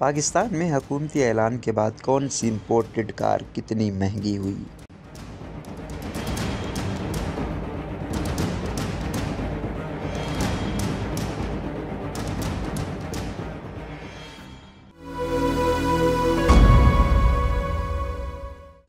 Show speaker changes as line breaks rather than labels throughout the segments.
पाकिस्तान में हुकूमती ऐलान के बाद कौन सी इंपोर्टेड कार कितनी महंगी हुई?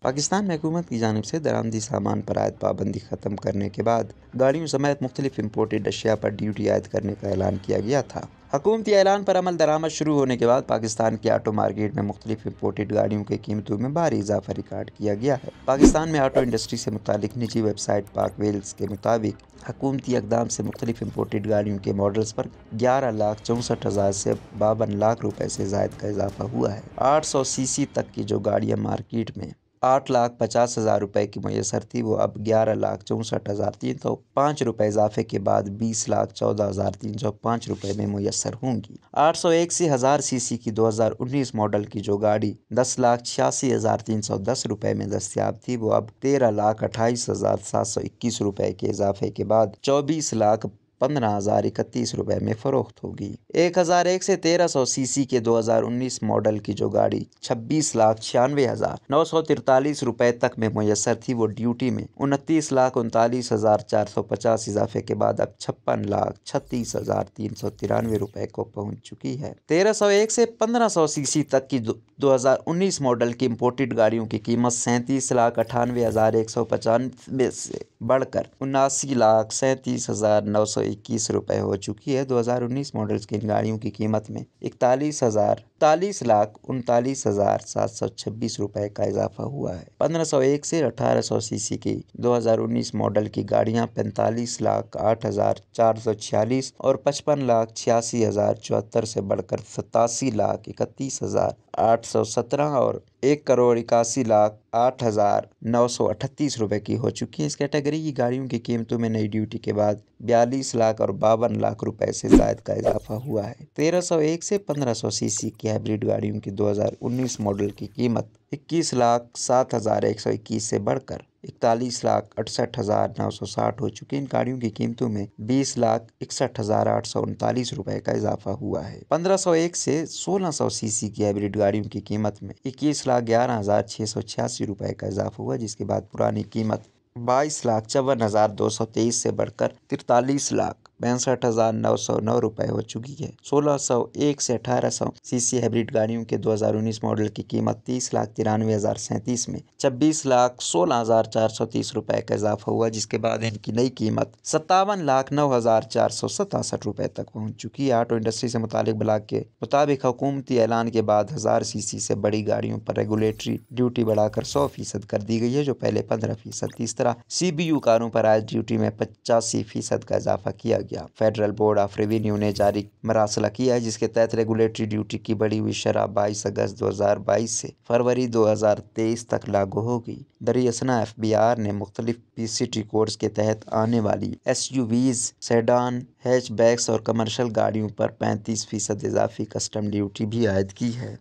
पाकिस्तान में हुकूमत की जानिब से दरामदी सामान पर आयद पाबंदी ख़त्म करने के बाद गाड़ियों समेत मुख्तलिफ इम्पोर्टेड अशिया पर ड्यूटी आयद करने का ऐलान किया गया था। हुकूमती ऐलान पर अमल दरामद शुरू होने के बाद पाकिस्तान की ऑटो मार्केट में मुख्तलिफ इम्पोर्टेड गाड़ियों की कीमतों में भारी इजाफा रिकॉर्ड किया गया है। पाकिस्तान में ऑटो इंडस्ट्री से मुतालिक निजी वेबसाइट पाक वेल्स के मुताबिक हुकूमती इक़दाम से मुख्तलिफ इम्पोर्टेड गाड़ियों के मॉडल्स पर 11,64,000 से 52 लाख रुपए से ज़ायद का इजाफा हुआ है। 800 सीसी तक की जो गाड़ियाँ मार्केट में 8,50,000 रुपए की मैसर थी, वो अब 11,64,305 रुपए इजाफे के बाद 20,14,305 रुपए में मैसर होंगी। 801 से 1000 सीसी की 2019 मॉडल की जो गाड़ी 10,86,310 रुपए में दस्तियाब थी, वो अब 13,28,721 रुपए के इजाफे के बाद 24,15,031 रुपए में फरोख्त होगी। 1001 से 1300 सीसी के 2019 मॉडल की जो गाड़ी 26,96,943 रुपए तक में मैसर थी, वो ड्यूटी में 29,39,450 इजाफे के बाद अब 56,36,393 रुपए को पहुंच चुकी है। 1301 से 1500 सीसी तक की 2019 मॉडल की इम्पोर्टेड गाड़ियों की कीमत 37,98,195 से बढ़कर 79,37,921 रुपए हो चुकी है। 2019 मॉडल्स की इन गाड़ियों की कीमत में 41,39,39,726 रुपए का इजाफा हुआ है। 1501 से 1800 सीसी की 2019 मॉडल की गाड़ियां 45,08,446 और 55,86,074 से बढ़कर 87,31,817 और 1,81,08,938 रुपए की हो चुकी है। इस कैटेगरी की गाड़ियों की कीमतों में नई ड्यूटी के बाद 42 लाख और 52 लाख रुपए से ज़ायद का इजाफा हुआ है। 1301 से 1500 सीसी की हाइब्रिड गाड़ियों की 2019 मॉडल की कीमत 21,07,121 से बढ़कर 41,68,960 हो चुकी। इन गाड़ियों की कीमतों में 20,61,839 रुपए का इजाफा हुआ है। 1501 से 1600 सीसी की हाइब्रिड गाड़ियों की कीमत में 21,11,686 रुपए का इजाफा हुआ, जिसके बाद पुरानी कीमत 22,54,223 से बढ़कर 43,62,909 रुपए हो चुकी है। 1601 से 1800 सीसी हाइब्रिड गाड़ियों के 2019 मॉडल की कीमत 30,93,037 में 26,16,430 रुपए का इजाफा हुआ, जिसके बाद इनकी नई कीमत 57,09,467 रुपए तक पहुंच चुकी है। ऑटो इंडस्ट्री से मुतालिक ब्लॉग के मुताबिक हुकूमती ऐलान के बाद 1000 सीसी से बड़ी गाड़ियों पर रेगुलेटरी ड्यूटी बढ़ाकर 100% कर दी गई है, जो पहले 15% थी। इस तरह CBU कारों पर आज ड्यूटी में 85% का इजाफा किया गया। फेडरल बोर्ड ऑफ रेवेन्यू ने जारी मरासला किया है, जिसके तहत रेगुलेटरी ड्यूटी की बढ़ी हुई शरह 22 अगस्त 2022 से फरवरी 2023 तक लागू होगी। दरियासना FBR ने मुख्तलिफ PCT कोड्स के तहत आने वाली SUVs, सेडान, हैचबैक्स और कमर्शियल गाड़ियों पर 35% इजाफी कस्टम ड्यूटी भी आयद की है।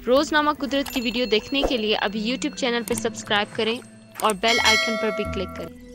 रोजनामा कुदरत की वीडियो देखने के लिए अभी YouTube चैनल पर सब्सक्राइब करें और बेल आइकन पर भी क्लिक करें।